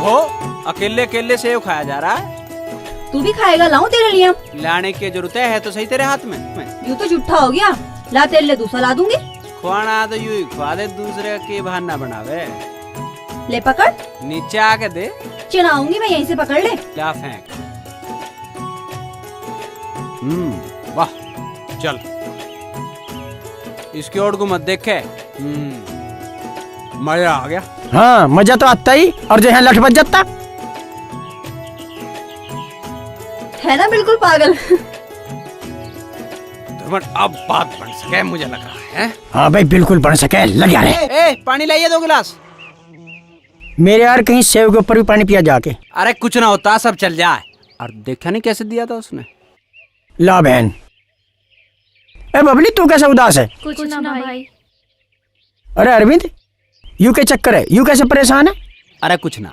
ओहो, अकेले अकेले सेव खाया जा रहा है। तू भी खाएगा? लाऊं तेरे लिए? लाने की जरूरत है तो सही तेरे हाथ में। यूँ तो झूठा हो गया। ला तेरे लिए दूसरा ला दूंगी। खुआना तो यूं ही खुआ दे, दूसरे के बहाना बनावे। ले पकड़। नीचे आके दे। चिढ़ाऊंगी मैं, यहीं से पकड़ ले। क्या फेंक। वाह, चल इसकी ओर को मत देखे। मजा आ गया। हाँ, मजा तो आता ही, और जो है लठ बच जाता है ना, बिल्कुल पागल। अब बात बन सके मुझे लग रहा है। हाँ भाई, बिल्कुल बन सके, लग जा रहे। पानी लाइए 2 गिलास। मेरे यार कहीं सेव के ऊपर भी पानी पिया जाके। अरे कुछ ना होता, सब चल जाए। और देखा नहीं कैसे दिया था उसने। ला बहन। ए बबली, तू कैसा उदास है? कुछ ना भाई। अरे अरविंद, यू के चक्कर है, यू कैसे परेशान है? अरे कुछ ना।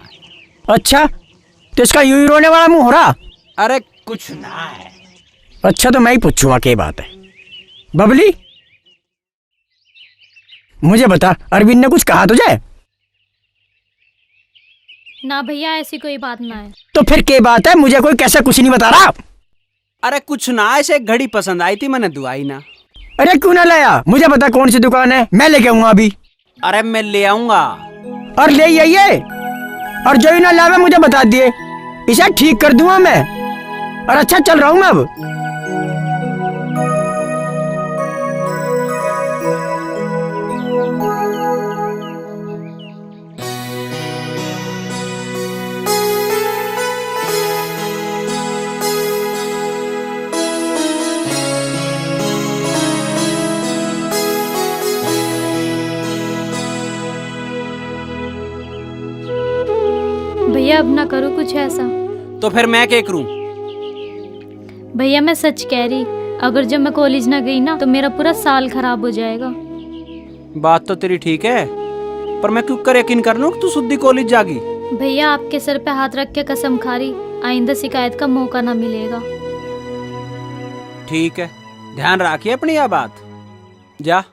अच्छा, तो इसका यूं ही रोने वाला मुंह हो रहा? अरे कुछ ना है। अच्छा, तो मैं ही पूछूंगा क्या बात है। बबली, मुझे बता, अरविंद ने कुछ कहा तुझे? ना भैया, ऐसी कोई बात ना है। तो फिर क्या बात है? मुझे कोई कैसे कुछ नहीं बता रहा? अरे कुछ ना, ऐसे घड़ी पसंद आई थी, मैंने दुआई ना। अरे क्यों ना लाया? मुझे बता कौन सी दुकान है, मैं लेके आऊंगा अभी। अरे मैं ले आऊंगा। और ले आइए, और जो ही ना लावे मुझे बता दिए, इसे ठीक कर दूंगा मैं। और अच्छा, चल रहा हूँ मैं अब। भैया अब ना करो कुछ ऐसा। तो फिर मैं क्या करूं? भैया मैं सच कह रही, अगर जब मैं कॉलेज ना गई ना तो मेरा पूरा साल खराब हो जाएगा। बात तो तेरी ठीक है, पर मैं क्यों कर यकीन कर लूं कि तू सुद्दी कॉलेज जागी। भैया आपके सर पे हाथ रख के कसम खा रही, आइंदा शिकायत का मौका ना मिलेगा। ठीक है, ध्यान रखिए अपनी यह बात। जा।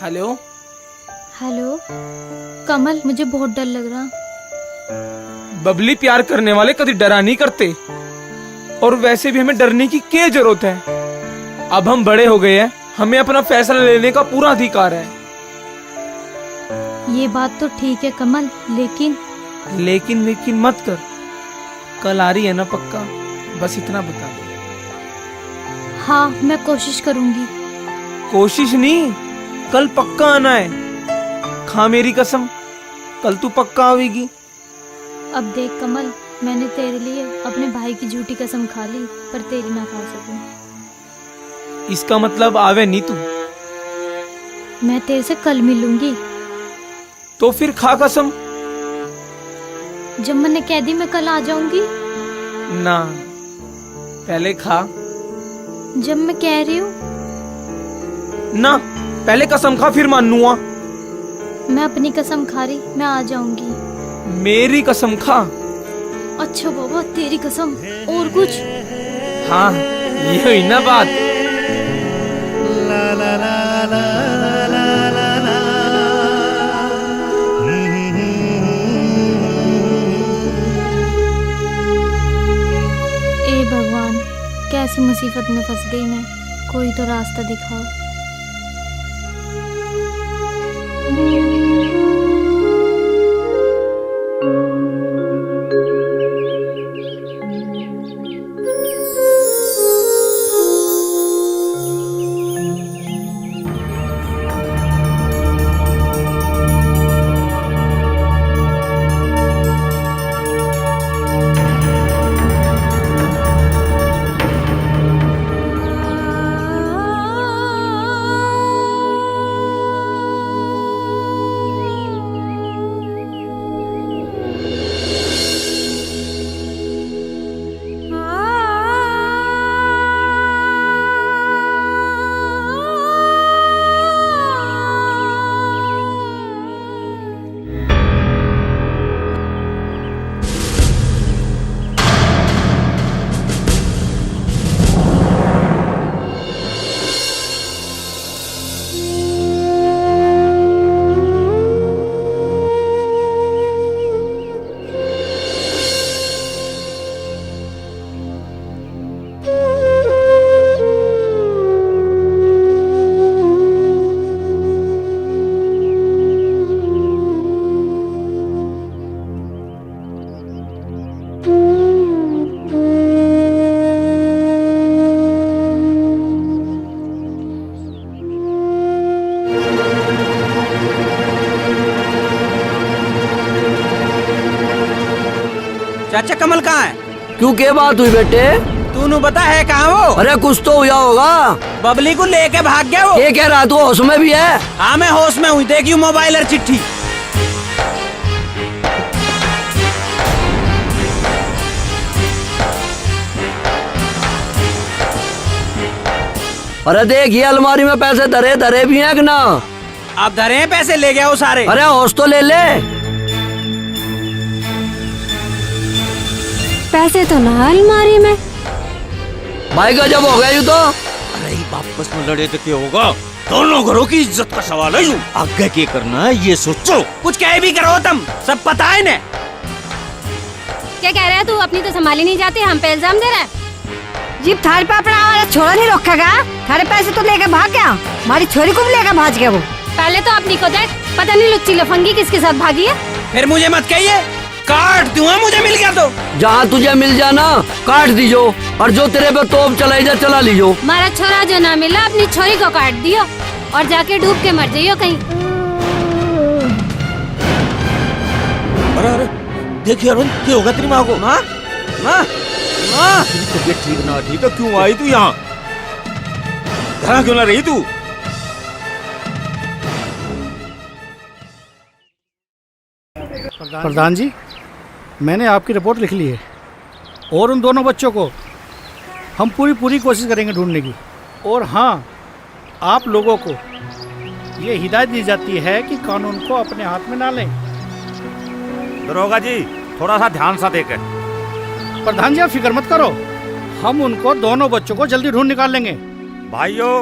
हेलो। हेलो कमल, मुझे बहुत डर लग रहा। बबली, प्यार करने वाले कभी डरा नहीं करते, और वैसे भी हमें डरने की क्या जरूरत है? अब हम बड़े हो गए हैं, हमें अपना फैसला लेने का पूरा अधिकार है। ये बात तो ठीक है कमल, लेकिन लेकिन मत कर। कल आ रही है ना पक्का? बस इतना बता दे। हाँ, मैं कोशिश करूंगी। कोशिश नहीं, कल पक्का आना है। खा मेरी कसम, कल तू पक्का आवेगी। अब देख कमल, मैंने तेरे लिए अपने भाई की झूठी कसम खा ली, पर तेरी ना खा सकूं। इसका मतलब आवे नहीं तू? मैं तेरे से कल मिलूंगी। तो फिर खा कसम। जब मैंने कह दी मैं कल आ जाऊंगी। ना, पहले खा। जब मैं कह रही हूँ। ना, पहले कसम खा, फिर मानूंगा। मैं अपनी कसम खा रही, मैं आ जाऊंगी। मेरी कसम खा। अच्छा बाबा, तेरी कसम। और कुछ? हाँ, ये हुई ना बात। ए भगवान, कैसी मुसीबत में फंस गई मैं, कोई तो रास्ता दिखाओ। चाचा कमल कहाँ है? क्यों क्या बात हुई बेटे? तूने बता है कहाँ वो? अरे कुछ तो हुआ होगा। बबली को लेके भाग गया वो। ये कह रहा तू होश में भी है? हाँ मैं होश में हूँ, देखियो मोबाइल और चिट्ठी। अरे देख ये अलमारी में पैसे धरे धरे भी हैं कि ना? अब धरे हैं पैसे, ले गया वो सारे। अरे होश तो ले ले। पैसे तो ना अलमारी में। भाई गजब हो गया यू तो। अरे वापस में लड़े तो क्या होगा? दोनों घरों की इज्जत का सवाल है। यूं आगे क्या करना है ये सोचो। कुछ कह भी करो तुम, सब पता है ना। क्या कह रहा है तू? अपनी तो संभाली नहीं जाती, हम पे इल्जाम दे रहा है। जीप थारे पे अपना हमारा छोरा नहीं रोकेगा। थारे पैसे तो लेकर भाग गया, हमारी छोरी को भी लेकर भाग गया वो। पहले तो अपनी को देख, पता नहीं लुच्ची लफंगी किसके साथ भागी है। फिर मुझे मत कहिए, काट दूंगा मुझे मिल गया तो। जहाँ तुझे मिल जाना काट दीजो, और जो तेरे पे तोप चलाई जा चला लीजो। हमारा छोरा जो ना मिला अपनी छोरी को काट दियो और जाके डूब के मर जाइयो कहीं। अरे अरे देखिए अरुण, क्या होगा तेरी माँ को? माँ माँ माँ, तेरी तबीयत ठीक ना ठीक है, क्यों आई तू यहाँ? घर क्यों ना रही तू? प्रधान जी, मैंने आपकी रिपोर्ट लिख ली है और उन दोनों बच्चों को हम पूरी कोशिश करेंगे ढूंढने की। और हाँ, आप लोगों को ये हिदायत दी जाती है कि कानून को अपने हाथ में ना लें। दरोगा जी थोड़ा सा ध्यान सा देखें। प्रधान जी आप फिक्र मत करो, हम उनको दोनों बच्चों को जल्दी ढूंढ निकाल लेंगे। भाइयों,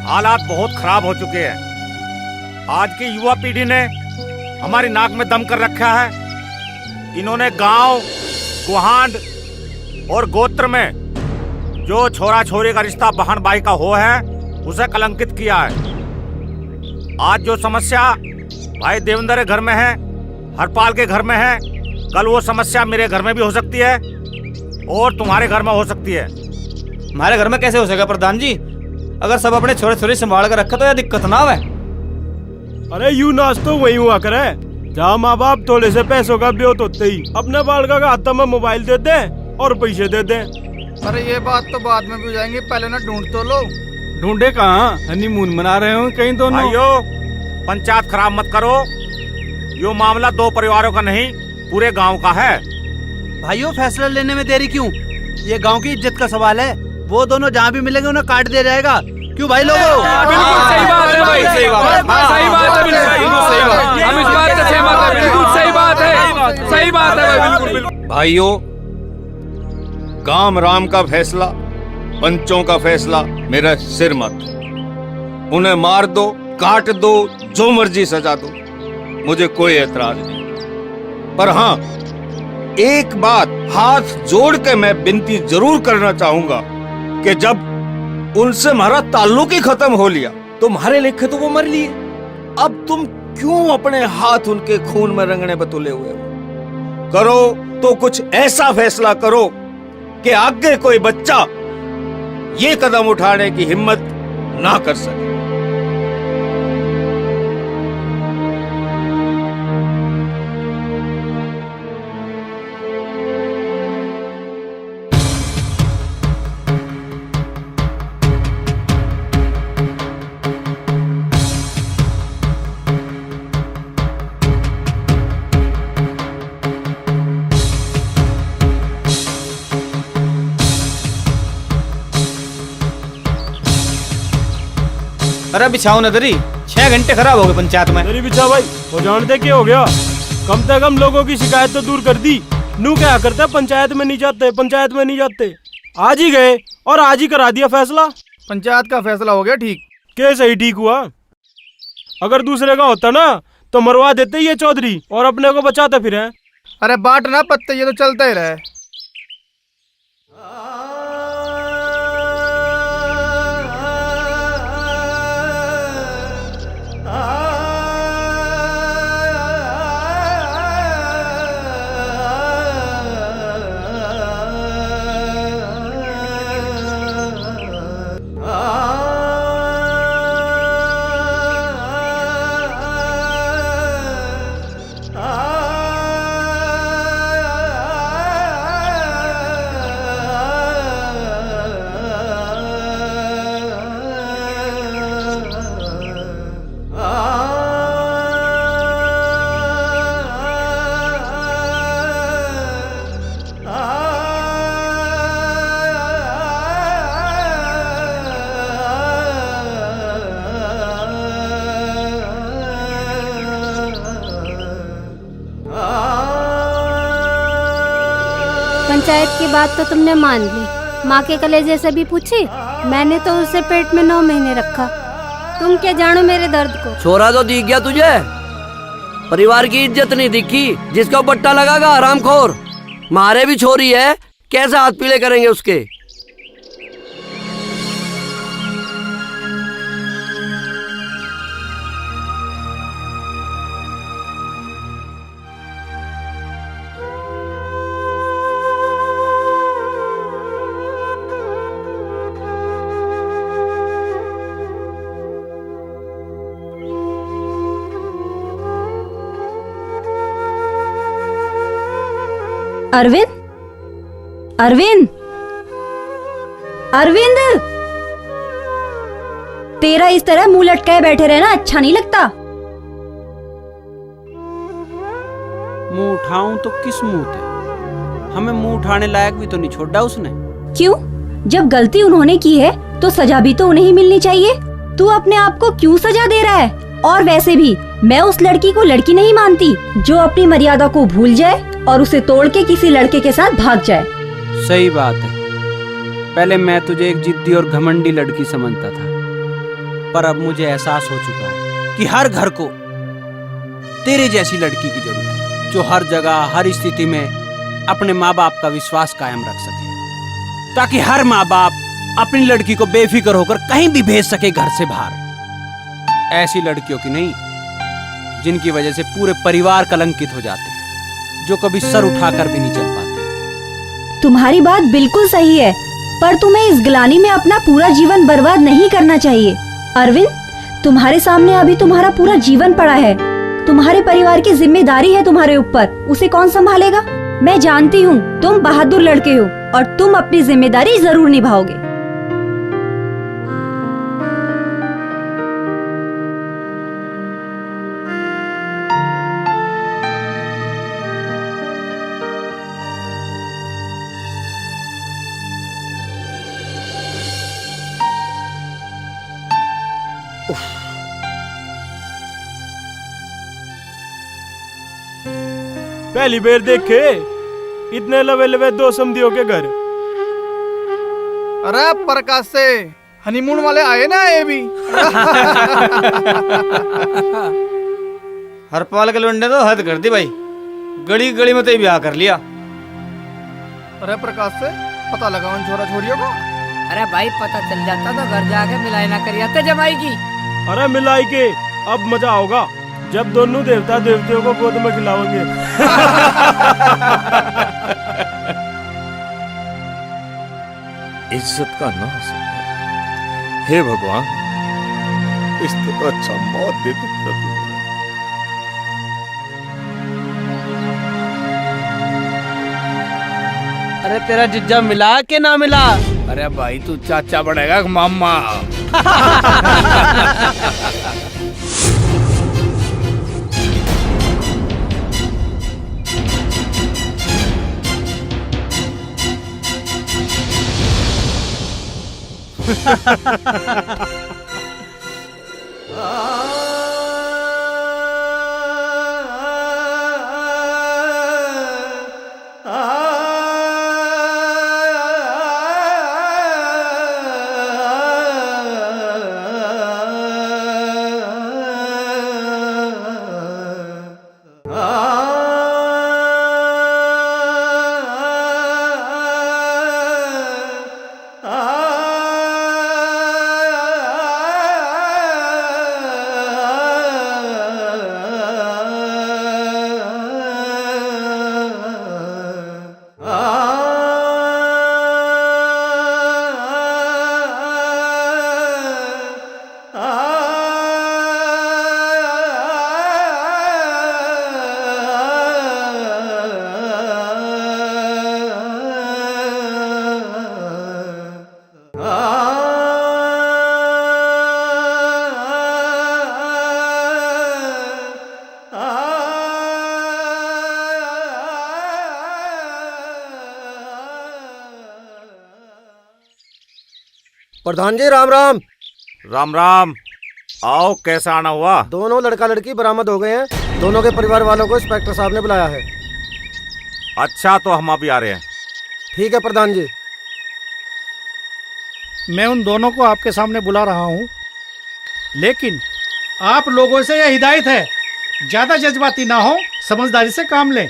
हालात बहुत खराब हो चुके हैं। आज की युवा पीढ़ी ने हमारी नाक में दम कर रखा है। इन्होंने गांव, गुहांड और गोत्र में जो छोरा छोरी का रिश्ता बहन भाई का हो है उसे कलंकित किया है। आज जो समस्या भाई देवेंद्र के घर में है, हरपाल के घर में है, कल वो समस्या मेरे घर में भी हो सकती है और तुम्हारे घर में हो सकती है। हमारे घर में कैसे हो सकेगा प्रधान जी? अगर सब अपने छोरे छोरी संभाल कर रखा तो यह दिक्कत ना है। अरे यू नाच तो वही हुआ करे जहाँ माँ बाप थोड़े से पैसों का ब्योत होते ही अपने बालका का हाथ में मोबाइल दे दे और पैसे दे दे। अरे ये बात तो बाद में भी हो जाएंगे, पहले ना ढूंढ तो लो। ढूंढे कहाँ? हनीमून मना रहे हो कहीं दोनों। भाइयों, पंचायत खराब मत करो। यो मामला दो परिवारों का नहीं, पूरे गांव का है। भाइयों फैसला लेने में देरी क्यों? ये गांव की इज्जत का सवाल है। वो दोनों जहाँ भी मिलेंगे उन्हें काट दिया जाएगा। क्यों भाई लोगों? बिल्कुल सही बात है भाई, सही बात है, सही बात है, बिल्कुल सही बात। हम इस बात से सहमत हैं, बिल्कुल सही बात है, सही बात है भाई, बिल्कुल बिल्कुल। भाइयों, काम राम का फैसला, पंचों का फैसला मेरा सिर मत। उन्हें मार दो, काट दो, जो मर्जी सजा दो, मुझे कोई एतराज नहीं। पर हाँ, एक बात हाथ जोड़ के मैं विनती जरूर करना चाहूंगा कि जब उनसे हमारा ताल्लुक ही खत्म हो लिया, तुम्हारे लेखे तो वो मर लिए, अब तुम क्यों अपने हाथ उनके खून में रंगने बतुले हुए हो? करो तो कुछ ऐसा फैसला करो कि आगे कोई बच्चा ये कदम उठाने की हिम्मत ना कर सके। अरे बिछाओ नदरी, 6 घंटे खराब हो गए पंचायत में। तेरी बिछा भाई, हो जानते क्या हो गया? कम से कम लोगों की शिकायत तो दूर कर दी। नू क्या करते, पंचायत में नहीं जाते, पंचायत में नहीं जाते। आज ही गए और आज ही करा दिया फैसला। पंचायत का फैसला हो गया ठीक। कैसे ही ठीक हुआ? अगर दूसरे का होता ना तो मरवा देते ये चौधरी और अपने को बचाते फिर। अरे बाट ना पत्ते, ये तो चलता ही रहे। पंचायत की बात तो तुमने मान ली, माँ के कलेजे से भी पूछी? मैंने तो उसे पेट में 9 महीने रखा। तुम क्या जानो मेरे दर्द को। छोरा तो दिख गया तुझे, परिवार की इज्जत नहीं दिखी, जिसका बट्टा लगागा हरामखोर। मारे भी छोरी है, कैसे हाथ पीले करेंगे उसके। अरविंद, अरविंद, अरविंद, तेरा इस तरह मुंह लटकाए बैठे रहना अच्छा नहीं लगता। मुंह उठाऊं तो किस मुंह से? हमें मुंह उठाने लायक भी तो नहीं छोड़ा उसने। क्यों? जब गलती उन्होंने की है तो सजा भी तो उन्हें ही मिलनी चाहिए। तू अपने आप को क्यों सजा दे रहा है? और वैसे भी मैं उस लड़की को लड़की नहीं मानती जो अपनी मर्यादा को भूल जाए और उसे तोड़ के किसी लड़के के साथ भाग जाए। सही बात है। पहले मैं तुझे एक जिद्दी और घमंडी लड़की समझता था, पर अब मुझे एहसास हो चुका है कि हर घर को तेरे जैसी लड़की की जरूरत है, जो हर जगह हर स्थिति में अपने माँ बाप का विश्वास कायम रख सके, ताकि हर माँ बाप अपनी लड़की को बेफिक्र होकर कहीं भी भेज सके घर से बाहर। ऐसी लड़कियों की नहीं जिनकी वजह से पूरे परिवार कलंकित हो जाते हैं, जो कभी सर उठाकर भी नहीं चल पाते। तुम्हारी बात बिल्कुल सही है, पर तुम्हें इस ग्लानि में अपना पूरा जीवन बर्बाद नहीं करना चाहिए। अरविंद, तुम्हारे सामने अभी तुम्हारा पूरा जीवन पड़ा है। तुम्हारे परिवार की जिम्मेदारी है तुम्हारे ऊपर, उसे कौन संभालेगा? मैं जानती हूँ तुम बहादुर लड़के हो और तुम अपनी जिम्मेदारी जरूर निभाओगे। पहली बार देखे इतने लवे लवे 2 समधियों के घर। अरे प्रकाश से हनीमून वाले आए ना, ये भी हरपाल के लौंडे तो हद कर दी भाई, गली गली में तो ही ब्याह कर लिया। अरे प्रकाश से पता लगा उन छोरा छोरियों को। अरे भाई पता चल जाता तो घर जाके मिलाई ना करिए तो जमाई की। अरे मिलाई के अब मजा होगा जब दोनों देवता देवतियों को गोद में खिलाओगे। इज्जत का नाश। हे भगवान, इससे तो अच्छा मौत दे दो। अरे तेरा जिज्जा मिला के ना मिला? अरे भाई तू चाचा बढ़ेगा मामा। प्रधान जी राम राम। राम राम। आओ, कैसा आना हुआ? दोनों लड़का लड़की बरामद हो गए हैं। दोनों के परिवार वालों को इंस्पेक्टर साहब ने बुलाया है। अच्छा, तो हम अभी आ रहे हैं। ठीक है प्रधान जी। मैं उन दोनों को आपके सामने बुला रहा हूँ, लेकिन आप लोगों से यह हिदायत है, ज्यादा जज्बाती ना हो, समझदारी से काम लें।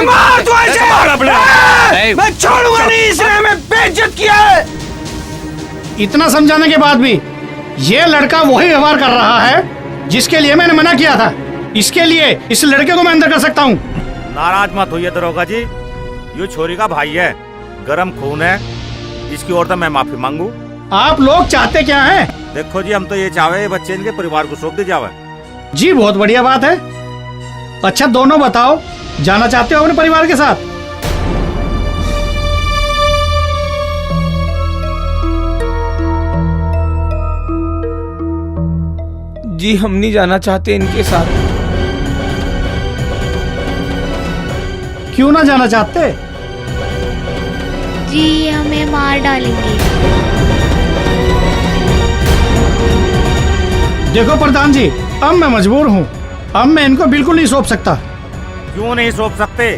मार तू ऐसे। मैं छोड़ूंगा नहीं, इसने हमें बेइज्जत किया है। इतना समझाने के बाद भी ये लड़का वही व्यवहार कर रहा है जिसके लिए मैंने मना किया था। इसके लिए इस लड़के को मैं अंदर कर सकता हूँ। नाराज मत होइए दरोगा जी, ये छोरी का भाई है, गरम खून है, इसकी ओर तो मैं माफी मांगू। आप लोग चाहते क्या हैं? देखो जी, हम तो ये चाहे ये बच्चे इनके परिवार को सौंप दी जावे। जी बहुत बढ़िया बात है। अच्छा दोनों बताओ, जाना चाहते हो अपने परिवार के साथ? जी हम नहीं जाना चाहते इनके साथ। क्यों ना जाना चाहते? जी ये हमें मार डालेंगे। देखो प्रधान जी, अब मैं मजबूर हूँ, अब मैं इनको बिल्कुल नहीं सौंप सकता। क्यों नहीं सौंप सकते?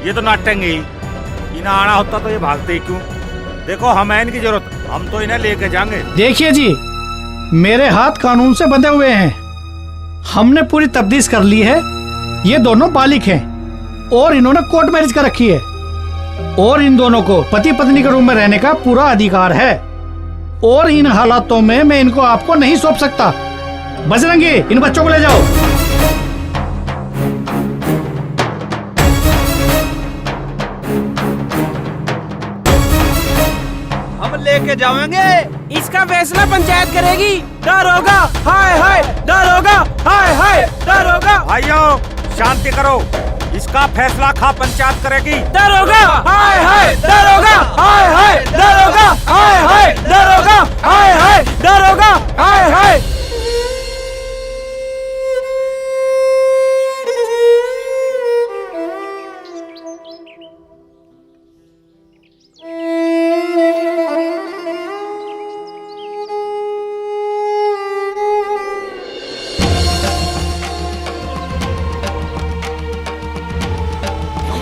ये तो नाटेंगे ही। इन्हें आना होता तो ये भागते ही क्यों? देखो हमें इनकी जरूरत, हम तो इन्हें लेके जाएंगे। देखिए जी, मेरे हाथ कानून से बंधे हुए हैं। हमने पूरी तफ्तीश कर ली है, ये दोनों बालिग हैं और इन्होंने कोर्ट मैरिज कर रखी है और इन दोनों को पति पत्नी के रूम में रहने का पूरा अधिकार है और इन हालातों में मैं इनको आपको नहीं सौंप सकता। बजरंगी, इन बच्चों को ले जाओ। हम लेके जाएंगे। इसका फैसला पंचायत करेगी। डर होगा, हाय हाय डर होगा, हाय हाय डर होगा। भाइयों शांति करो, इसका फैसला खा पंचायत करेगी। डर होगा, हाय हाय डर होगा, हाय हाय डर होगा, हाय हाय डर होगा, हाय हाय डर होगा, हाय हाय।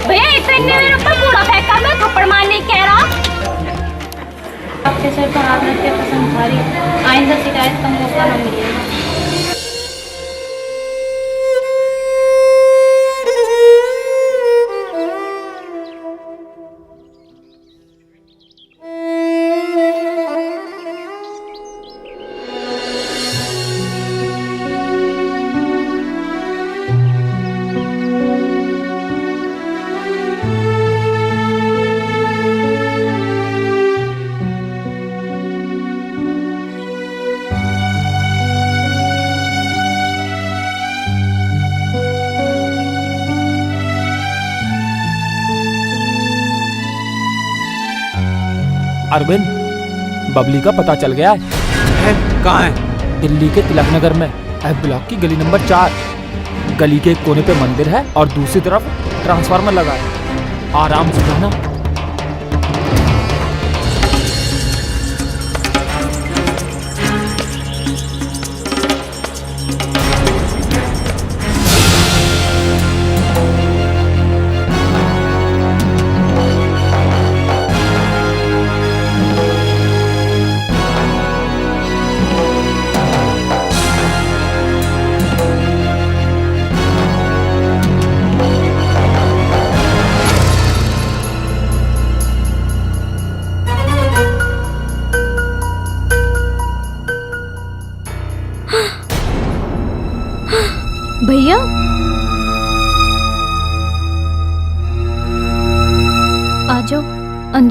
भैया इतने मेरे ऊपर कूड़ा फेंका, मैं थप्पड़ मारने कह रहा। आपके सर पर हाथ रख के कसम खा रही, आइंदा शिकायत का मौका न मिलेगा। अरविंद, बबली का पता चल गया है। कहाँ है? दिल्ली के तिलक नगर में एफ ब्लॉक की गली नंबर 4। गली के एक कोने पे मंदिर है और दूसरी तरफ ट्रांसफार्मर लगा है। आराम से जाना।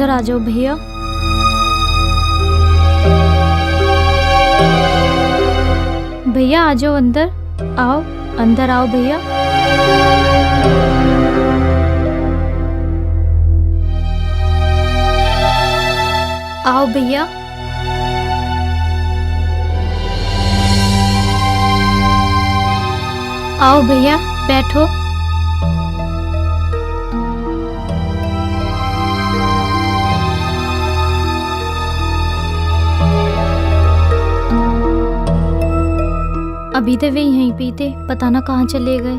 अंदर आ जाओ भैया। भैया आ जाओ अंदर, आओ अंदर आओ भैया। आओ भैया। आओ भैया बैठो। अभी तो वे यहीं पे थे, पता ना कहाँ चले गए।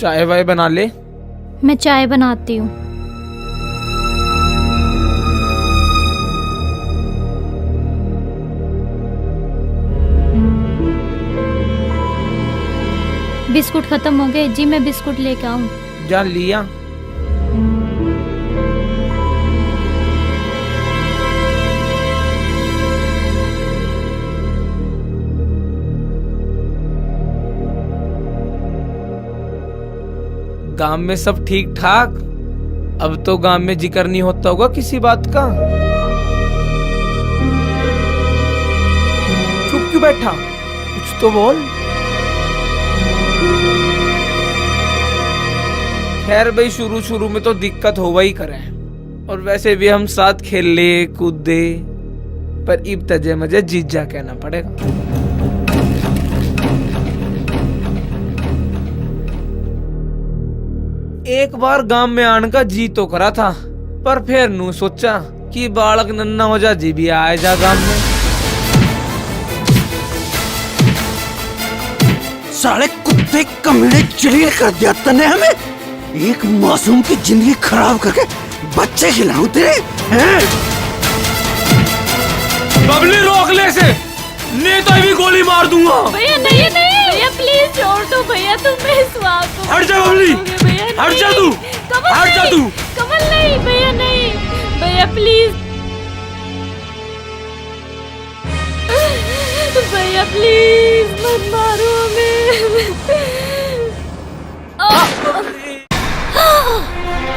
चाय वाय बना ले। मैं चाय बनाती हूँ। बिस्कुट खत्म हो गए जी, मैं बिस्कुट लेके आऊँ? जा लिया। गांव में सब ठीक ठाक? अब तो गांव में जिक्र नहीं होता होगा किसी बात का? चुप क्यों बैठा, कुछ तो बोल। खैर भाई, शुरू शुरू में तो दिक्कत होगा ही करे, और वैसे भी हम साथ खेल ले कूदे, पर इब तजे मजे जीजा कहना पड़ेगा। एक बार गांव में आने का जी तो करा था, पर फिर नू सोचा कि बालक नन्ना हो जा, जी भी आए जा गांव में। साले कुत्ते कमीने चिड़िया कर दिया तने हमें। एक मासूम की जिंदगी खराब करके बच्चे खिलाऊं तेरे हैं? बबली रोक ले से, नहीं तो भी गोली मार दूंगा। भैया नहीं नहीं भैया प्लीज छोड़ दो भैया, तुम इस बात को हट जा बबली, हट जा तू, हट जा तू। कमल नहीं भैया, नहीं भैया प्लीज, भैया प्लीज मत मारो हमें।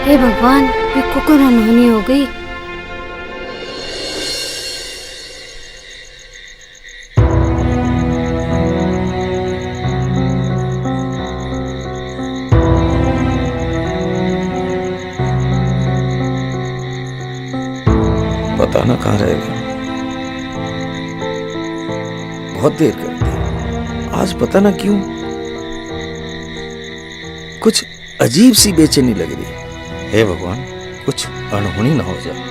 हे भगवान, ये कुकुर अनहोनी हो गई। पता ना कहाँ रह गया, बहुत देर कर दी। आज पता ना क्यों कुछ अजीब सी बेचैनी लग रही है। हे भगवान, कुछ अनहोनी ना हो जाए।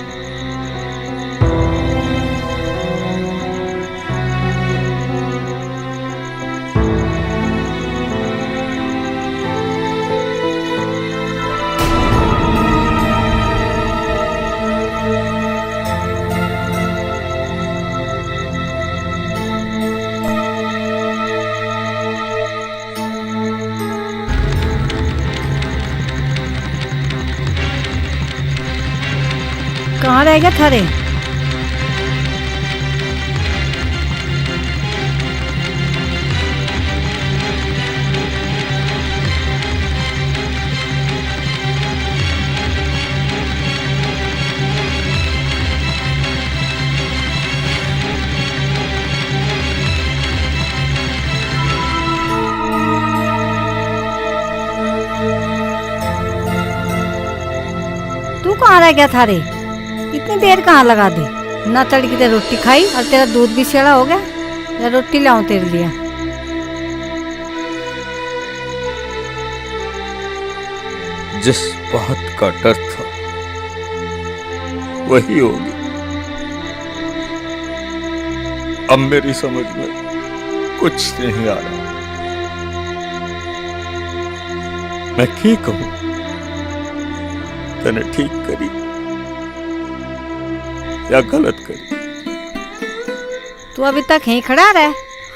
कहाँ रह गया थारे? तू कहाँ रह गया थारे? इतनी देर कहाँ लगा दी? ना तड़की ते रोटी खाई और तेरा दूध भी सेड़ा हो गया। या रोटी लाऊं तेरे लिए? जिस बात का डर था वही होगी। अब मेरी समझ में कुछ नहीं आ रहा। मैं की कहूं, तने ठीक करी या गलत करी? तू अभी तक यहीं खड़ा रहे,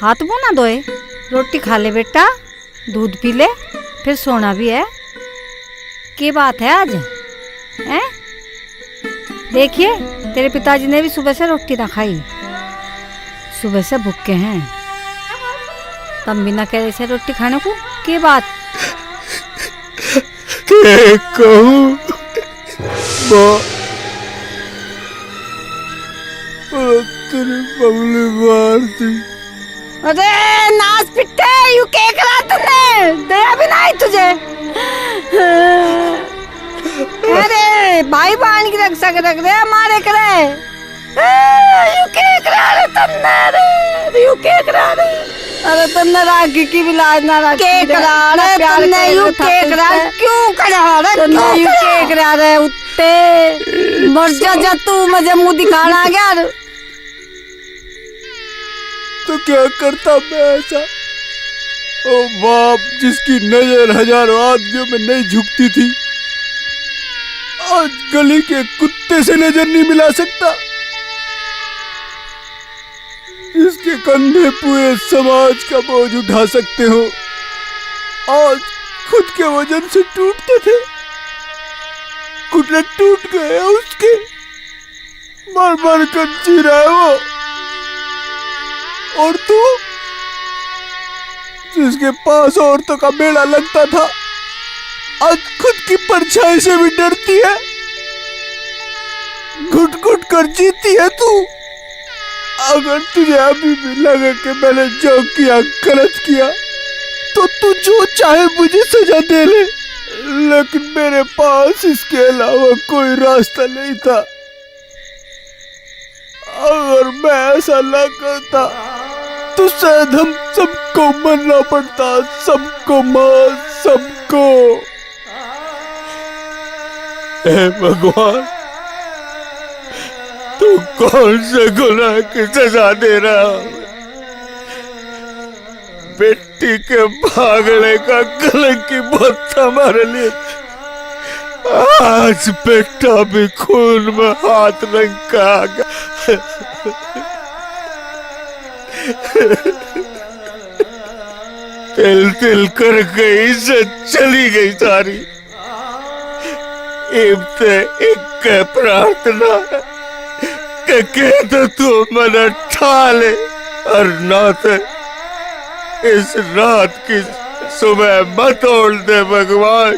हाथ मुंह ना धोए। रोटी खा ले बेटा, दूध पी ले, फिर सोना भी है। क्या बात है आज हैं? देखिए, तेरे पिताजी ने भी सुबह से रोटी ना खाई, सुबह से भूखे हैं। तम बिना कह से रोटी खाने को के बात के कहूँ तेरी बबली मार दी। अरे नाच पिट्टे यू के करा तूने दया भी नहीं तुझे। अरे भाई बहन की रक्षा रख दे हमारे करे यू के करा रे तन्ने रे यू के करा रे। अरे तन्ने राखी की भी लाज ना रख के करा रे तन्ने यू के करा क्यों करा रे तन्ने यू के करा रे उत्ते मर जा तू मुझे मुंह दिखाना यार। तो क्या करता मैं ऐसा? ओ बाप जिसकी नजर हजारों आदमियों में नहीं झुकती थी, आज गली के कुत्ते से नजर नहीं मिला सकता। जिसके कंधे पूरे समाज का बोझ उठा सकते हो, आज खुद के वजन से टूटते थे। घुटने टूट गए उसके, मर मर कर जी रहा है वो। और तू जिसके पास औरतों का मेला लगता था, आज खुद की परछाई से भी डरती है। घुट घुट कर जीती है तू। अगर तुझे अभी भी लगे कि मैंने जो किया गलत किया, तो तू जो चाहे मुझे सजा दे ले, लेकिन मेरे पास इसके अलावा कोई रास्ता नहीं था। अगर मैं ऐसा न करता तो शायद हम सबको मरना पड़ता, सबको मार, सबको। हे भगवान, तू कौन से गुनाह की सजा दे रहा? बेटी के भागने का कलंकी बहुत था हमारे लिए। आज बेटा भी खून में हाथ रंगा तिल तिल कर गई से चली गई सारी। इब्ते एक प्रार्थना के तो तू मन ठाले, और ना तो इस रात की सुबह मत तोड़ दे भगवान।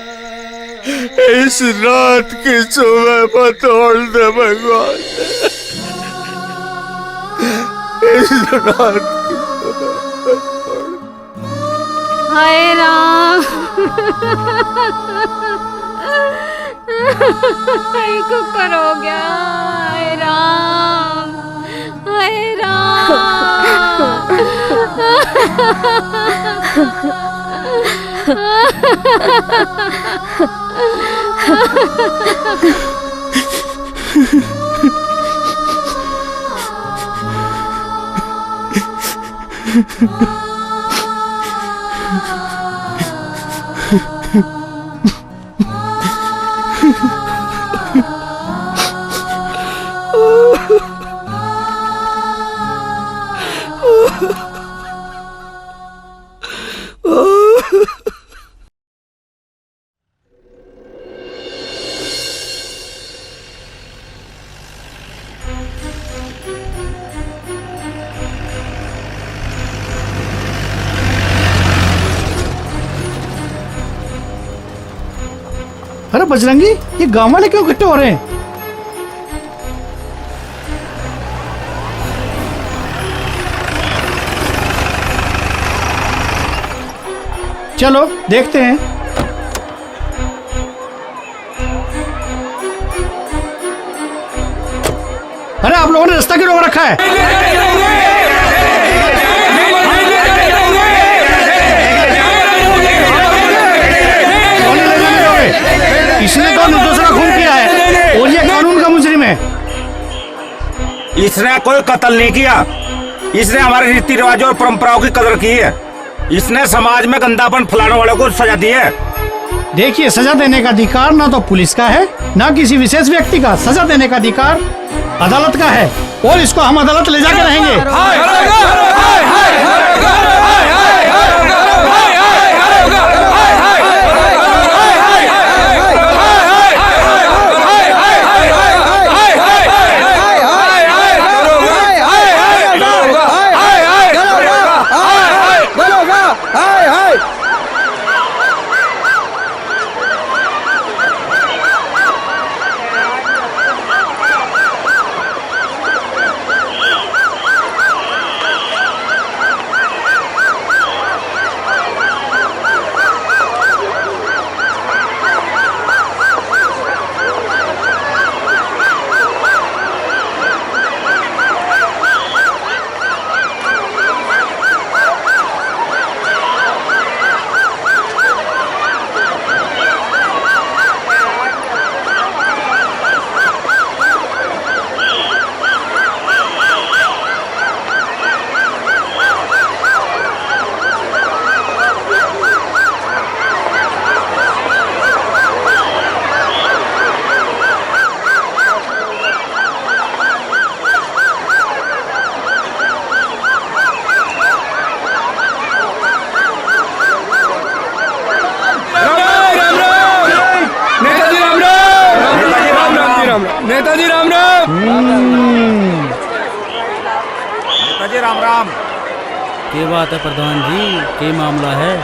इस रात की सुबह मत तोड़ दे भगवान। इस रात की हाय राम कुकर हो गया। हाय राम, हाय अरे बजरंगी, ये गांव वाले क्यों इकट्ठे हो रहे हैं? चलो देखते हैं। अरे आप लोगों ने रास्ता क्यों रोक रखा है? इसने तो निर्दोषों का खून किया है और ये कानून का मुजरिम है। इसने कोई कत्ल नहीं किया। इसने हमारे रीति रिवाजों और परंपराओं की कदर की है। इसने समाज में गंदापन फैलाने वालों को सजा दी है। देखिए, सजा देने का अधिकार ना तो पुलिस का है ना किसी विशेष व्यक्ति का। सजा देने का अधिकार अदालत का है और इसको हम अदालत ले जाके रहेंगे। नेताजी राम राम। नेताजी राम राम। क्या बात है प्रधान जी, क्या मामला है?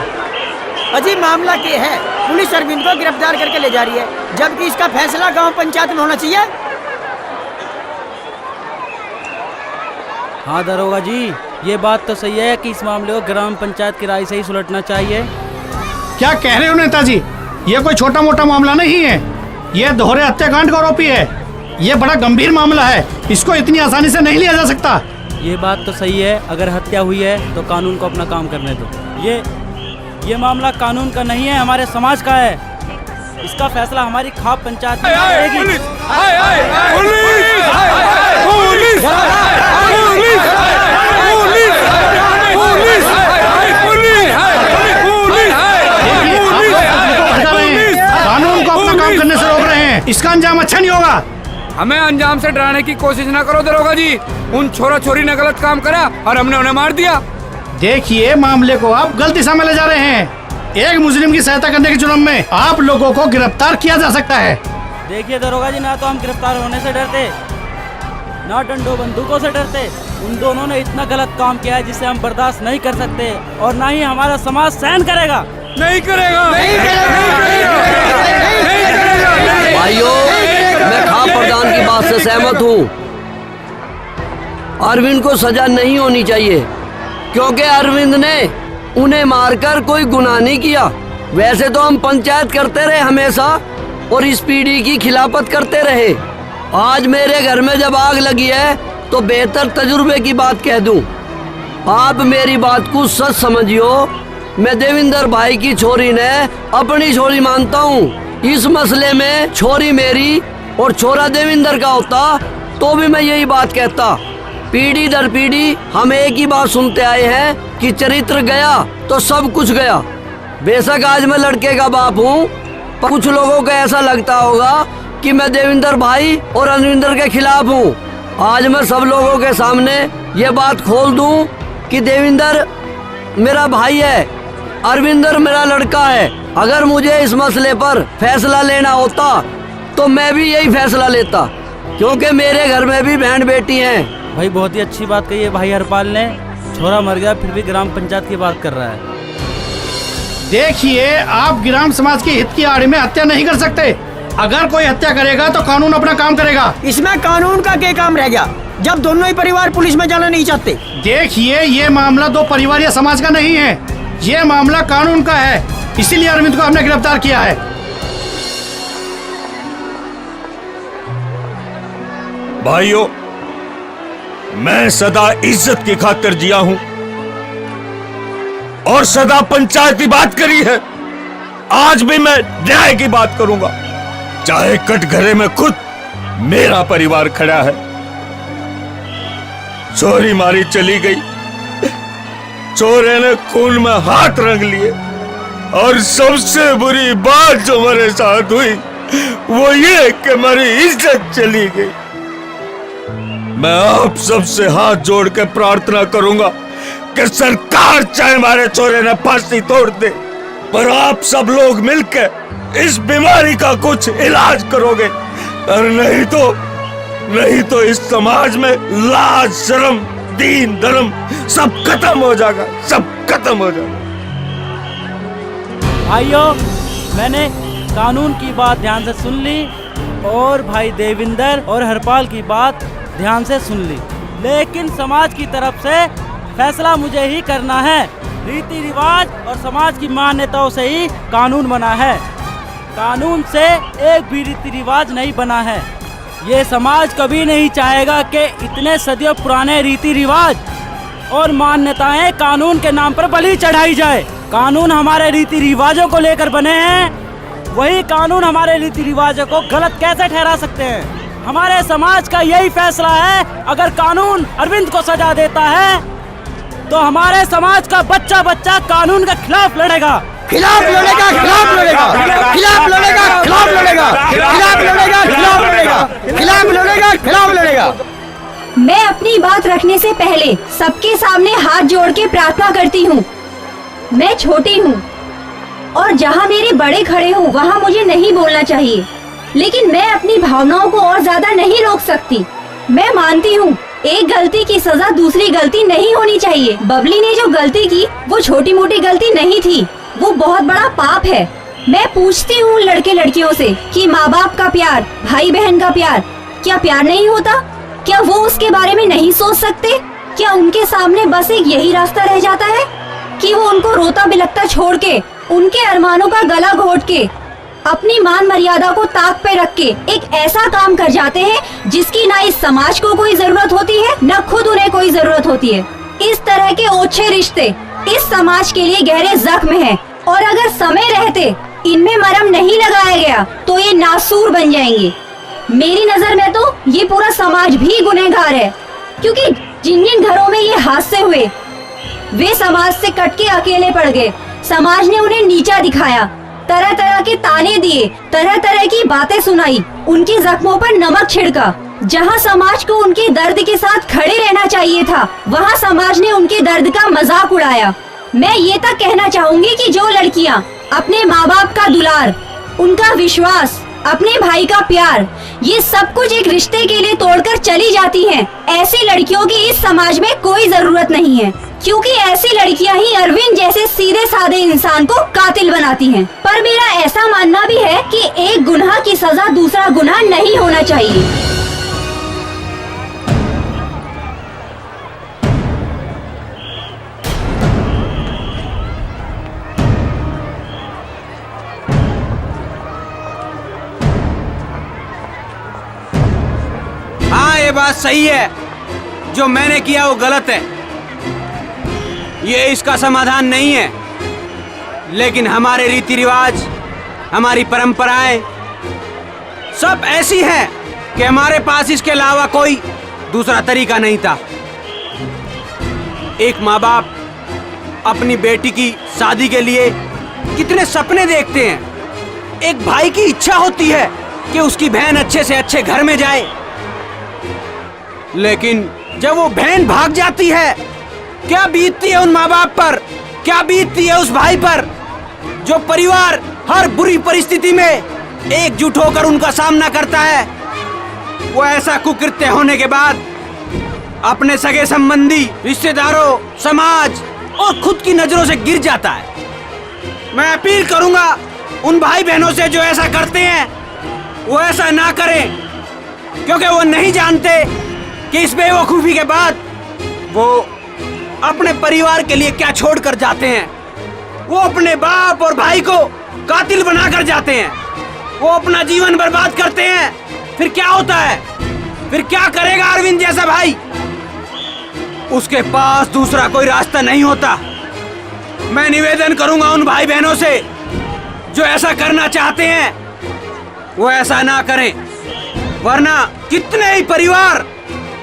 अजी मामला क्या है, पुलिस अरविंद को गिरफ्तार करके ले जा रही है, जबकि इसका फैसला गांव पंचायत में होना चाहिए। हाँ दरोगा जी, ये बात तो सही है कि इस मामले को ग्राम पंचायत की राय से ही सुलझना चाहिए। क्या कह रहे हो नेताजी, ये कोई छोटा मोटा मामला नहीं है, ये दोहरे हत्याकांड का आरोपी है, ये बड़ा गंभीर मामला है, इसको इतनी आसानी से नहीं लिया जा सकता। ये बात तो सही है, अगर हत्या हुई है तो कानून को अपना काम करने दो। ये मामला कानून का नहीं है, हमारे समाज का है। इसका फैसला हमारी खाप पंचायत में करेगी। कानून को अपना काम करने से रोक रहे हैं, इसका अंजाम अच्छा नहीं होगा। हमें अंजाम से डराने की कोशिश ना करो दरोगा जी। उन छोरा छोरी ने गलत काम करा और हमने उन्हें मार दिया। देखिए मामले को आप गलत दिशा में ले जा रहे हैं। एक मुस्लिम की सहायता करने के जुर्म में आप लोगों को गिरफ्तार किया जा सकता है। देखिए दरोगा जी, ना तो हम गिरफ्तार होने से डरते, ना डंडो बंदूकों से डरते। उन दोनों ने इतना गलत काम किया है जिसे हम बर्दाश्त नहीं कर सकते, और ना ही हमारा समाज सहन करेगा। नहीं करेगा। भाइयों, मैं खाप प्रधान की बात से सहमत हूँ। अरविंद को सजा नहीं होनी चाहिए, क्योंकि अरविंद ने उन्हें मारकर कोई गुनाह नहीं किया। वैसे तो हम पंचायत करते रहे हमेशा, और इस पीढ़ी की खिलाफत करते रहे। आज मेरे घर में जब आग लगी है तो बेहतर तजुर्बे की बात कह दूं। आप मेरी बात को सच समझियो, मैं देविंदर भाई की छोरी ने अपनी छोरी मानता हूँ। इस मसले में छोरी मेरी और छोरा देविंदर का होता तो भी मैं यही बात कहता। पीढ़ी दर पीढ़ी हम एक ही बात सुनते आए हैं कि चरित्र गया तो सब कुछ गया। बेशक आज मैं लड़के का बाप हूँ, पर कुछ लोगों को ऐसा लगता होगा कि मैं देविंदर भाई और अरविंदर के खिलाफ हूँ। आज मैं सब लोगों के सामने ये बात खोल दूं कि देविंदर मेरा भाई है, अरविंदर मेरा लड़का है। अगर मुझे इस मसले पर फैसला लेना होता तो मैं भी यही फैसला लेता, क्योंकि मेरे घर में भी बहन बेटी हैं। भाई बहुत ही अच्छी बात कही है भाई हरपाल ने। छोरा मर गया फिर भी ग्राम पंचायत की बात कर रहा है। देखिए, आप ग्राम समाज के हित की आड़ में हत्या नहीं कर सकते। अगर कोई हत्या करेगा तो कानून अपना काम करेगा। इसमें कानून का क्या काम रह गया, जब दोनों ही परिवार पुलिस में जाना नहीं चाहते। देखिए, ये मामला दो परिवार या समाज का नहीं है, ये मामला कानून का है, इसीलिए अरविंद को हमने गिरफ्तार किया है। भाइयों, मैं सदा इज्जत की खातिर जिया हूं और सदा पंचायत की बात करी है। आज भी मैं न्याय की बात करूंगा, चाहे कटघरे में खुद मेरा परिवार खड़ा है। चोरी मारी चली गई, चोरे ने खून में हाथ रंग लिए, और सबसे बुरी बात जो मेरे साथ हुई वो ये कि मेरी इज्जत चली गई। मैं आप सबसे हाथ जोड़ के प्रार्थना करूंगा कि सरकार चाहे हमारे चोरे ने फांसी तोड़ दे, पर आप सब लोग मिलकर इस बीमारी का कुछ इलाज करोगे, और नहीं तो इस समाज में लाज शर्म दीन धर्म सब खत्म हो जाएगा, सब खत्म हो जाएगा। भाइयों, मैंने कानून की बात ध्यान से सुन ली और भाई देविंदर और हरपाल की बात ध्यान से सुन ली, लेकिन समाज की तरफ से फैसला मुझे ही करना है। रीति रिवाज और समाज की मान्यताओं से ही कानून बना है, कानून से एक भी रीति रिवाज नहीं बना है। ये समाज कभी नहीं चाहेगा कि इतने सदियों पुराने रीति रिवाज और मान्यताएं कानून के नाम पर बलि चढ़ाई जाए। कानून हमारे रीति रिवाजों को लेकर बने हैं, वही कानून हमारे रीति रिवाजों को गलत कैसे ठहरा सकते हैं? हमारे समाज का यही फैसला है, अगर कानून अरविंद को सजा देता है तो हमारे समाज का बच्चा बच्चा कानून के खिलाफ लड़ेगा, खिलाफ लड़ेगा, खिलाफ लड़ेगा, खिलाफ लड़ेगा, खिलाफ लड़ेगा, खिलाफ लड़ेगा, खिलाफ लड़ेगा, खिलाफ लड़ेगा, खिलाफ लड़ेगा। मैं अपनी बात रखने से पहले सबके सामने हाथ जोड़ के प्रार्थना करती हूँ। मैं छोटी हूँ और जहाँ मेरे बड़े खड़े हों वहाँ मुझे नहीं बोलना चाहिए, लेकिन मैं अपनी भावनाओं को और ज्यादा नहीं रोक सकती। मैं मानती हूँ एक गलती की सजा दूसरी गलती नहीं होनी चाहिए। बबली ने जो गलती की वो छोटी मोटी गलती नहीं थी, वो बहुत बड़ा पाप है। मैं पूछती हूँ लड़के लड़कियों से कि माँ बाप का प्यार, भाई बहन का प्यार क्या प्यार नहीं होता? क्या वो उसके बारे में नहीं सोच सकते? क्या उनके सामने बस एक यही रास्ता रह जाता है कि वो उनको रोता बिलखता छोड़ के, उनके अरमानों का गला घोट के, अपनी मान मर्यादा को ताक पे रख के एक ऐसा काम कर जाते हैं जिसकी ना इस समाज को कोई जरूरत होती है, न खुद उन्हें कोई जरूरत होती है। इस तरह के ओछे रिश्ते इस समाज के लिए गहरे जख्म हैं और अगर समय रहते इनमें मरहम नहीं लगाया गया तो ये नासूर बन जाएंगे। मेरी नजर में तो ये पूरा समाज भी गुनहगार है, क्योंकि जिन जिन घरों में ये हादसे हुए वे समाज से कट के अकेले पड़ गए। समाज ने उन्हें नीचा दिखाया, तरह तरह के ताने दिए, तरह तरह की बातें सुनाई, उनके जख्मों पर नमक छिड़का। जहाँ समाज को उनके दर्द के साथ खड़े रहना चाहिए था, वहाँ समाज ने उनके दर्द का मजाक उड़ाया। मैं ये तक कहना चाहूँगी कि जो लड़कियाँ अपने माँ बाप का दुलार, उनका विश्वास, अपने भाई का प्यार, ये सब कुछ एक रिश्ते के लिए तोड़कर चली जाती हैं, ऐसी लड़कियों की इस समाज में कोई जरूरत नहीं है, क्योंकि ऐसी लड़कियां ही अरविंद जैसे सीधे साधे इंसान को कातिल बनाती हैं। पर मेरा ऐसा मानना भी है कि एक गुनाह की सजा दूसरा गुनाह नहीं होना चाहिए। हाँ, ये बात सही है, जो मैंने किया वो गलत है, ये इसका समाधान नहीं है। लेकिन हमारे रीति रिवाज, हमारी परंपराएं सब ऐसी हैं कि हमारे पास इसके अलावा कोई दूसरा तरीका नहीं था। एक माँ बाप अपनी बेटी की शादी के लिए कितने सपने देखते हैं। एक भाई की इच्छा होती है कि उसकी बहन अच्छे से अच्छे घर में जाए, लेकिन जब वो बहन भाग जाती है, क्या बीतती है उन माँ बाप पर, क्या बीतती है उस भाई पर, जो परिवार हर बुरी परिस्थिति में एकजुट होकर उनका सामना करता है। वो ऐसा कुकृत्य होने के बाद अपने सगे संबंधी, रिश्तेदारों, समाज और खुद की नजरों से गिर जाता है। मैं अपील करूंगा उन भाई बहनों से जो ऐसा करते हैं वो ऐसा ना करें, क्योंकि वो नहीं जानते कि इस बेवकूफी के बाद वो अपने परिवार के लिए क्या छोड़ कर जाते हैं। वो अपने बाप और भाई को कातिल बनाकर जाते हैं, वो अपना जीवन बर्बाद करते हैं। फिर क्या होता है? फिर क्या करेगा अरविंद जैसा भाई? उसके पास दूसरा कोई रास्ता नहीं होता। मैं निवेदन करूंगा उन भाई बहनों से जो ऐसा करना चाहते हैं वो ऐसा ना करें, वरना कितने ही परिवार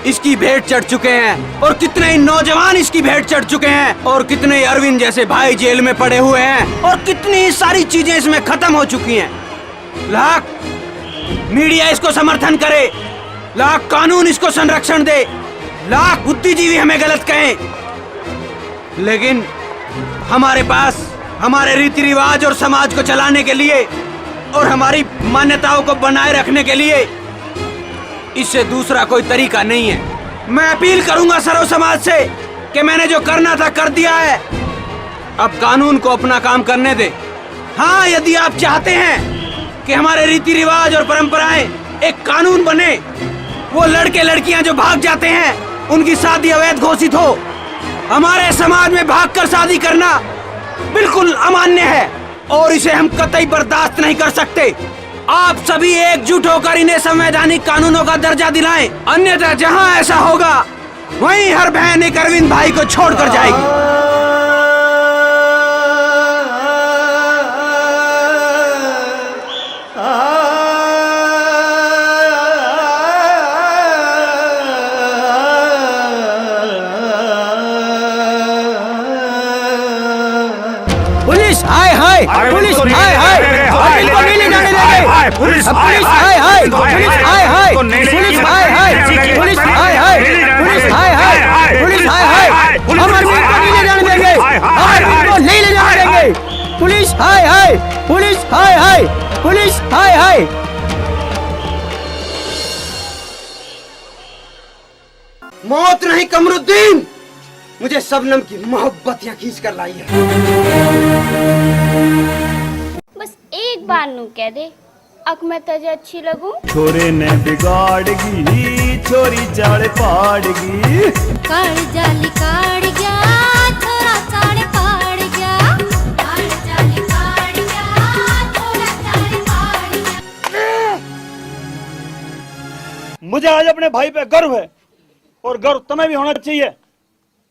इसकी भेंट चढ़ चुके हैं और कितने ही नौजवान इसकी भेंट चढ़ चुके हैं और कितने ही अरविंद जैसे भाई जेल में पड़े हुए हैं और कितनी ही सारी चीजें इसमें खत्म हो चुकी हैं। लाख मीडिया इसको समर्थन करे, लाख कानून इसको संरक्षण दे, लाख बुद्धिजीवी हमें गलत कहें, लेकिन हमारे पास हमारे रीति रिवाज और समाज को चलाने के लिए और हमारी मान्यताओं को बनाए रखने के लिए इससे दूसरा कोई तरीका नहीं है। मैं अपील करूंगा सर्व समाज से कि मैंने जो करना था कर दिया है, अब कानून को अपना काम करने दे। हाँ, यदि आप चाहते हैं कि हमारे रीति रिवाज और परंपराएं एक कानून बने, वो लड़के लड़कियां जो भाग जाते हैं उनकी शादी अवैध घोषित हो। हमारे समाज में भागकर शादी करना बिल्कुल अमान्य है और इसे हम कतई बर्दाश्त नहीं कर सकते। आप सभी एकजुट होकर इन्हें संवैधानिक कानूनों का दर्जा दिलाएं, अन्यथा जहां ऐसा होगा वहीं हर बहन एक अरविंद भाई को छोड़कर जाएगी। पुलिस हाय हाय, पुलिस हाय हाय, इनको नहीं ले जाने देंगे। पुलिस हाय हाय, पुलिस हाय हाय, पुलिस हाय हाय, पुलिस हाय हाय, पुलिस हाय हाय, पुलिस हाय हाय, हम अरविंद को नहीं ले जाने देंगे, हम अरविंद को नहीं ले जाने देंगे। पुलिस हाय हाय, पुलिस हाय हाय, पुलिस हाय हाय। मौत नहीं कमरुद्दीन, मुझे शबनम की मोहब्बत यहाँ खींच कर लाई है। बस एक बार नू कह दे, अक मैं तुझे अच्छी लगूं। छोरे ने बिगाड़गी, छोरी चाड़ पाड़गी। काड़ जाली काड़ गया, छोरा चाड़ पाड़ गया। काड़ जाली काड़ गया, छोरा चाड़ पाड़ गया। मुझे आज अपने भाई पे गर्व है, और गर्व तुम्हें भी होना चाहिए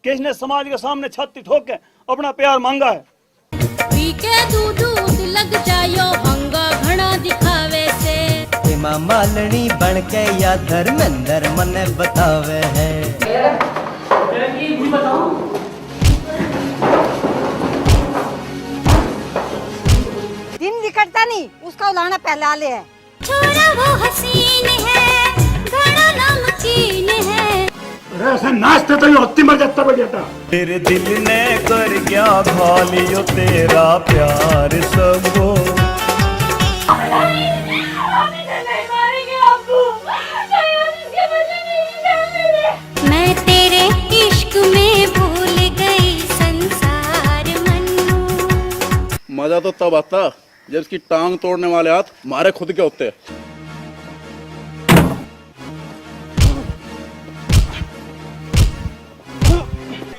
कि इसने समाज के सामने छाती ठोक के अपना प्यार मांगा है। पी के दूध लग जायो हंगा घना दिखावे से। हेमा मालिनी बन के या धर्मेंद्र मने बतावे है। दिन निकलता नहीं, उसका उलाना पहला ले है। छोरा वो हसीन है, घना नमकीन है। ऐसे नाचते तो ये होती मर जाता बेटा। तेरे दिल ने कर गया भालियो तेरा प्यार सबो। मैं तेरे इश्क में भूल गई संसार मन्नू। मजा तो तब आता जब इसकी टांग तोड़ने वाले हाथ मारे खुद के होते।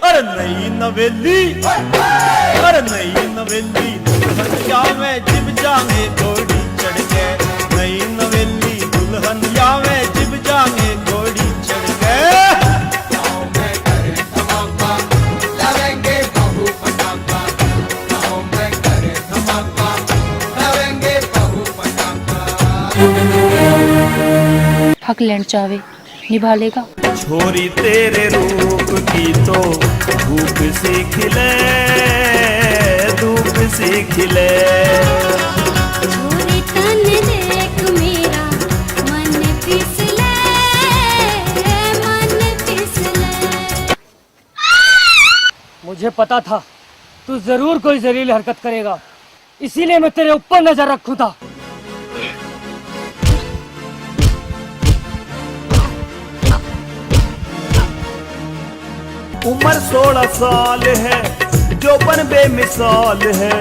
अरे नई नवेली, अरे नई नवेली, दुल्हनिया में जिब जाएंगे घोड़ी चढ़ के। नई नवेली दुल्हनिया में जिब जाएंगे घोड़ी चढ़ के। हक लेन चावे निभा लेगा। छोरी तेरे रूप की तो धूप से खिले, धूप से खिले। छोरी तन देख मेरा मन फिसले, मन फिसले। मुझे पता था तू जरूर कोई जहरीली हरकत करेगा, इसीलिए मैं तेरे ऊपर नजर रखूं था। उम्र 16 साल है, जोबन बेमिसाल है।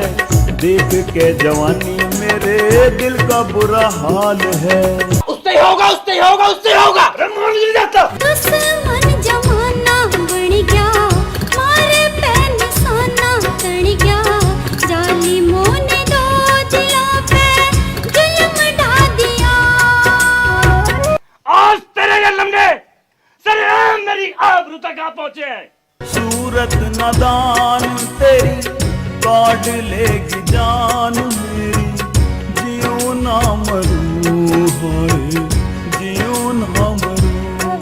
देख के जवानी मेरे दिल का बुरा हाल है। उससे ही होगा, उससे ही होगा, उससे ही होगा। मान नहीं जाता। दुश्मन जमाना बन गया, मारे पे निशाना तन गया। जालिमों ने दो दिलों पे जुल्म ढा दिया। आज तेरे जन्म ने सरेआम मेरी आबरू तक आ पहुंचे हैं। सूरत नादान तेरी काट लेगी जान मेरी। जियो ना मरूं, हाय जियो ना मरूं।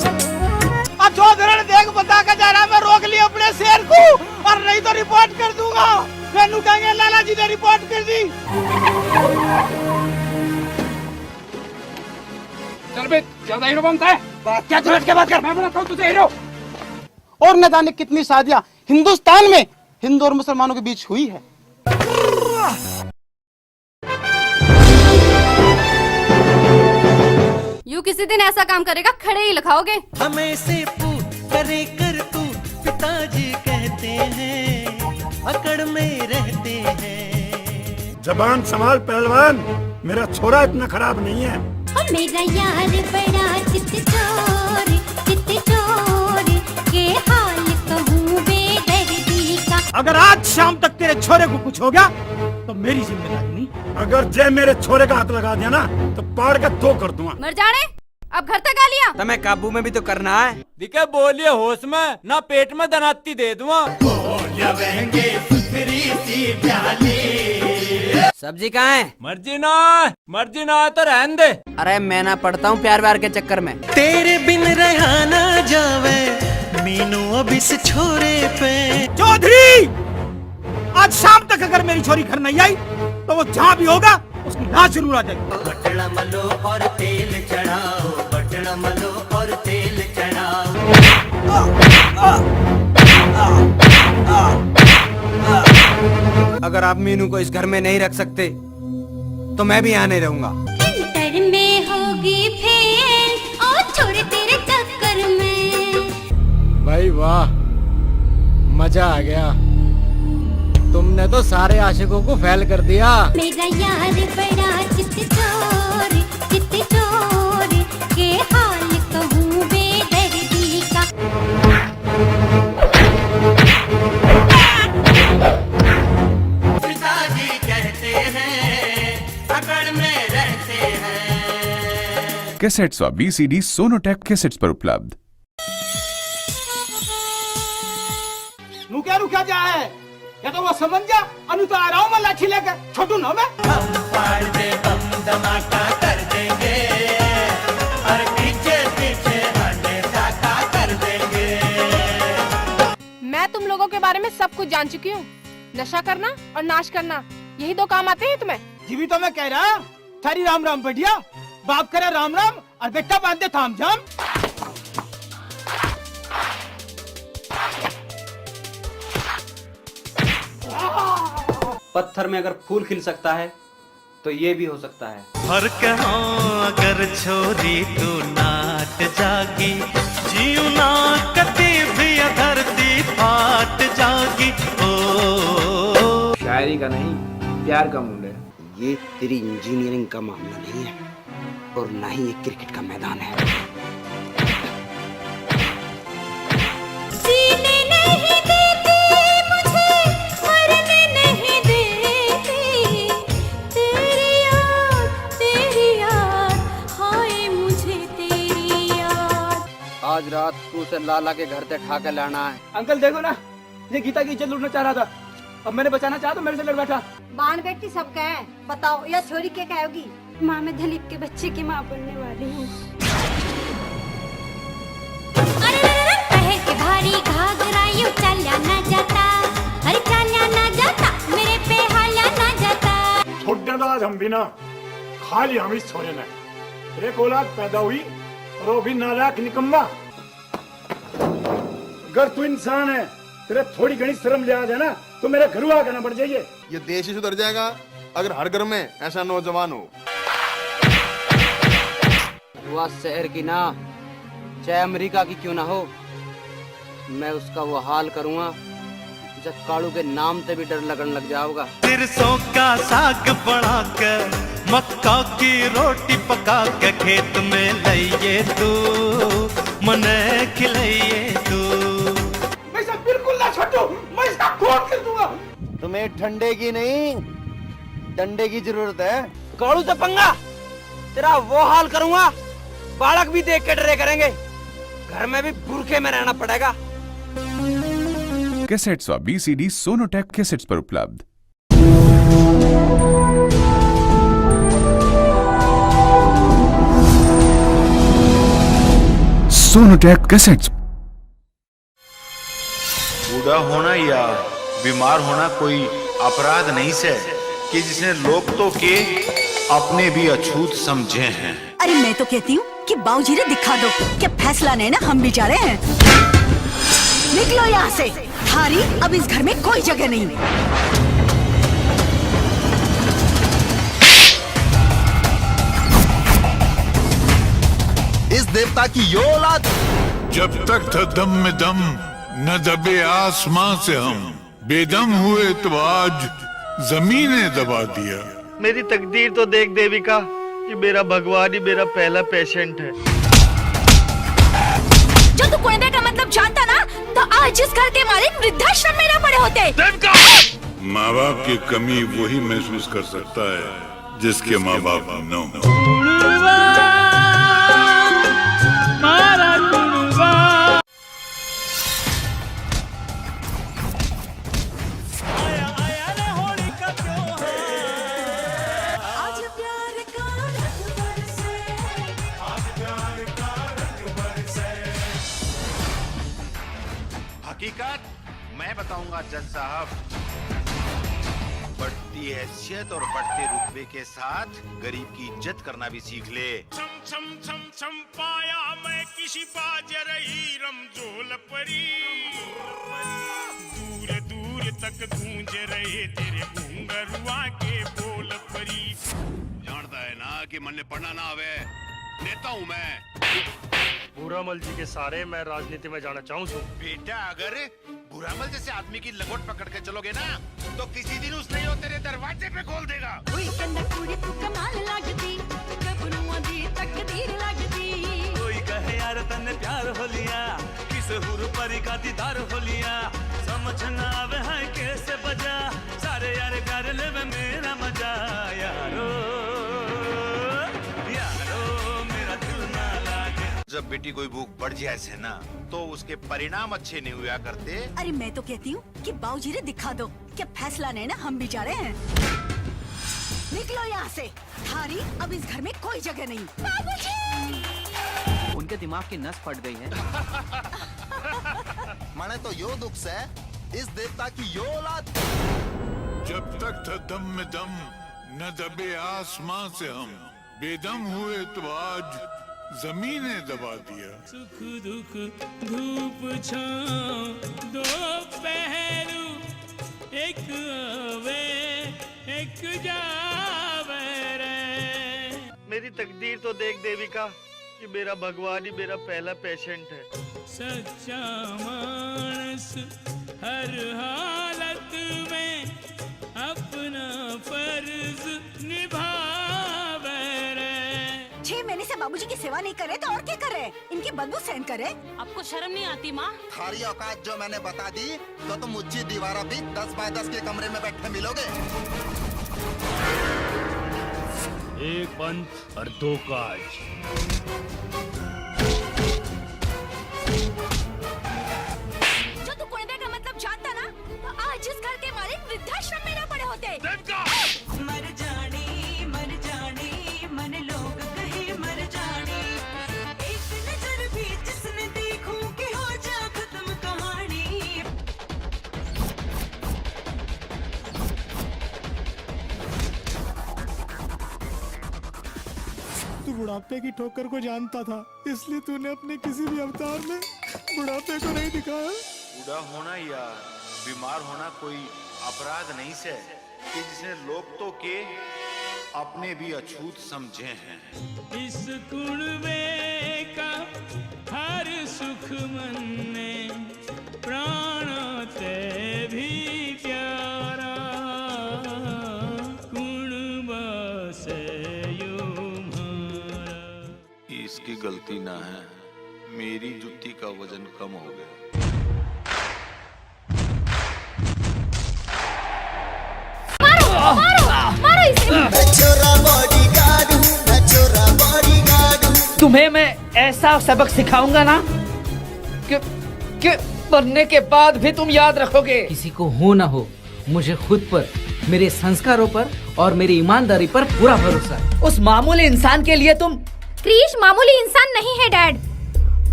जो धरण देख बता के जा रहा, मैं रोक लिया अपने शेर को, और नहीं तो रिपोर्ट कर दूंगा। मैनू कहेंगे लाला जी ने रिपोर्ट कर दी। चल बे, ज्यादा हीरो बनता है। क्या तू हट के बात कर? मैं बनाता हूँ तुझे हीरो। और न जाने कितनी शादियां हिंदुस्तान में हिंदू और मुसलमानों के बीच हुई है। यू किसी दिन ऐसा काम करेगा खड़े ही लिखाओगे। हमें से पूछ करे कर तू, पिताजी कहते हैं अकड़ में रहते हैं। जबान संभाल पहलवान, मेरा छोरा इतना खराब नहीं है। मेरा यार बड़ा चित चोर के हाल कहूँ बेदर्दी का। अगर आज शाम तक तेरे छोरे को कुछ हो गया तो मेरी जिम्मेदारी नहीं। अगर जय मेरे छोरे का हाथ लगा दिया ना तो पाड़ के दो कर दूंगा। मर जाने, अब घर तक आ लिया। तुम्हें काबू में भी तो करना है। दिखे बोलिए होश में, ना पेट में दनाती दे दूंगा। सब्जी कहाँ है? मर्जी ना तो रहन दे। अरे मैं ना पढ़ता हूँ प्यार व्यार के चक्कर में। तेरे बिन रहा ना जावे मीनू अब इस छोरे पे। चौधरी, आज शाम तक अगर मेरी छोरी घर नहीं आई तो वो जहाँ भी होगा उसकी लाश जरूर आ जाएगी। बटना मलो और तेल चढ़ाओ, बटना मलो और तेल चढ़ाओ। अगर आप मीनू को इस घर में नहीं रख सकते तो मैं भी यहाँ नहीं रहूंगा। अंतर में होगी फेल और छोड़ तेरे चक्कर में। भाई वाह, मजा आ गया। तुमने तो सारे आशिकों को फेल कर दिया। मेरा यार बड़ा चित चोर के हाल कहूँ बेदर्दी का। पिताजी कहते हैं पकड़ में रहते हैं। कैसेट्स व बीसीडी सोनोटेक कैसेट्स पर उपलब्ध। रुका जा है या तो वो समझ जा, अनु तो आ रहा हूँ मैं लाठी लेकर, छोटू ना मैं। हम फाड़ दे बम धमाका कर देंगे और पीछे पीछे हमें साका कर देंगे। मैं तुम लोगों के बारे में सब कुछ जान चुकी हूँ। नशा करना और नाश करना, यही दो काम आते हैं तुम्हें। जीवी तो मैं कह रहा, थारी राम राम बढ़िया, बाप करे राम राम और बेटा बांधे थाम जाम। पत्थर में अगर फूल खिल सकता है तो ये भी हो सकता है। फर्क हो अगर छोरी तू नाट जागी, जीव ना कती भी धरती फाट जागी। ओ शायरी का नहीं, प्यार का मूड है। ये तेरी इंजीनियरिंग का मामला नहीं है और ना ही ये क्रिकेट का मैदान है। आज रात तू उसे लाला के घर से ठा के लाना है। अंकल देखो ना, ये गीता की इज्जत लूटना चाह रहा था, अब मैंने बचाना चाहा तो मेरे से लड़ बैठा। बाण बेटी सब कहे, बताओ यह छोरी क्या कहोगी? माँ, मैं दिलीप के बच्चे की माँ बनने वाली हूँ। पहल के भारी घाघरा यूं चला ना जाता, अरे चला ना जाता, मेरे पे हाला ना जाता। छोड़ आज हम भी ना, खाली हम इस छोरे ने। एक औलाद पैदा हुई और वो भी नालायक निकम्मा। अगर तू इंसान है, तेरे थोड़ी घनी शर्म लिहाज है ना, तो मेरे घर आकर ना बढ़ जाइए। ये देश ही सुधर जाएगा अगर हर घर में ऐसा नौजवान हो। वह शहर की ना, चाहे अमेरिका की क्यों ना हो, मैं उसका वो हाल करूँगा जब कालू के नाम से भी डर लगने लग जाओगा। सिरसों का साग बना कर, मक्का की रोटी पका के खेत में लाइए तू, मने खिलाइए तू। मैं सब बिल्कुल ना छोटू, मैं इसका खून कर दूंगा। तुम्हें ठंडे की नहीं, डंडे की जरूरत है। कालू से पंगा, तेरा वो हाल करूँगा, बालक भी देख के डरे करेंगे, घर में भी बुरखे में रहना पड़ेगा। कैसेट्स व बीसीडी सोनोटेक कैसेट्स पर उपलब्ध। Sonotech cassettes. बूढ़ा होना या बीमार होना कोई अपराध नहीं से कि जिसने लोग तो के अपने भी अछूत समझे हैं। अरे मैं तो कहती हूँ कि बाबूजी ने दिखा दो कि फैसला नहीं ना हम भी जा रहे हैं। निकलो यहाँ से, थारी अब इस घर में कोई जगह नहीं। इस देवता की यो औलाद। जब तक था दम में दम, न दबे आसमां से हम, बेदम हुए तो आज जमीने दबा दिया। मेरी तकदीर तो देख देविका कि मेरा भगवान ही मेरा पहला पेशेंट है। जो तू कुएं का मतलब जानता ना, तो आज जिस घर के मालिक वृद्धाश्रम में ना पड़े होते। माँ बाप की कमी वही महसूस कर सकता है जिसके माँ बाप न हो। हकीकत मैं बताऊंगा जज साहब। बढ़ती हैसियत और बढ़ते रुतबे के साथ गरीब की इज्जत करना भी सीख ले। छम पाया मैं किसी बाजर ही रमजोल परी, दूर दूर तक गूंज रहे तेरे घुंघरुआ के बोल परी। जानता है ना कि मन ने पढ़ना ना आवे, नेता हूँ मैं। बुरामल जी के सारे मैं राजनीति में जाना चाहूँ छू। बेटा अगर बुरामल जैसे आदमी की लंगोट पकड़ के चलोगे ना तो किसी दिन उसने यो तेरे दरवाजे पे खोल देगा। कोई कहे यार तन्ने प्यार हो लिया, किस हुर परी का दीदार हो लिया, समझ ना आवे है कैसे बजा, सारे यार कर ले मेरा मजा। यारो यारो मेरा दिल ना लागे। जब बेटी कोई भूख बढ़ जाए से ना तो उसके परिणाम अच्छे नहीं हुआ करते। अरे मैं तो कहती हूँ कि बाबूजी ने दिखा दो क्या फैसला नहीं ना हम भी जा रहे हैं। निकलो यहाँ से, थारी अब इस घर में कोई जगह नहीं। बाबूजी! उनके दिमाग की नस फट गई है। मने तो यो दुख से इस देवता की यो औलाद। जब तक था दम में दम न दबे आसमां से हम, बेदम हुए तो आज जमीने दबा दिया। सुख दुख धूप छाँव दो पहलू, एक आवे एक जावे रे। मेरी तकदीर तो देख देविका कि मेरा भगवान ही मेरा पहला पेशेंट है। सच्चा मानस हर हालत में अपना फर्ज निभावे रे। 6 महीने से बाबूजी की सेवा नहीं करे तो और क्या करे? इनकी बदबू सहन करे। आपको शर्म नहीं आती माँ? थारी औकात जो मैंने बता दी तो तुम ऊंची दीवारों भी 10 बाय 10 के कमरे में बैठे मिलोगे। एक पंथ और 2 काज। जो तू कुंडे का मतलब जानता ना तो आज इस घर के मालिक वृद्धाश्रम में न पड़े होते। मर जानी मन लोग कहे मर जानी, एक नजर भी जिसने देखूं कि हो जा खत्म कहानी। तू बुढ़ापे की ठोकर को जानता था, इसलिए तूने अपने किसी भी अवतार में बुढ़ापे को नहीं दिखाया। बूढ़ा होना या बीमार होना कोई अपराध नहीं से कि जिसने लोग तो के अपने भी अछूत समझे हैं। इस कुणबे का हर सुख मन में प्राणों ते भी प्यारा, कुणबा से इसकी गलती ना है, मेरी जुत्ती का वजन कम हो गया। मारो इसे। तुम्हें मैं ऐसा सबक सिखाऊंगा ना कि मरने के बाद भी तुम याद रखोगे। किसी को हो ना हो, मुझे खुद पर, मेरे संस्कारों पर और मेरी ईमानदारी पर पूरा भरोसा है। उस मामूली इंसान के लिए तुम। क्रिश मामूली इंसान नहीं है डैड,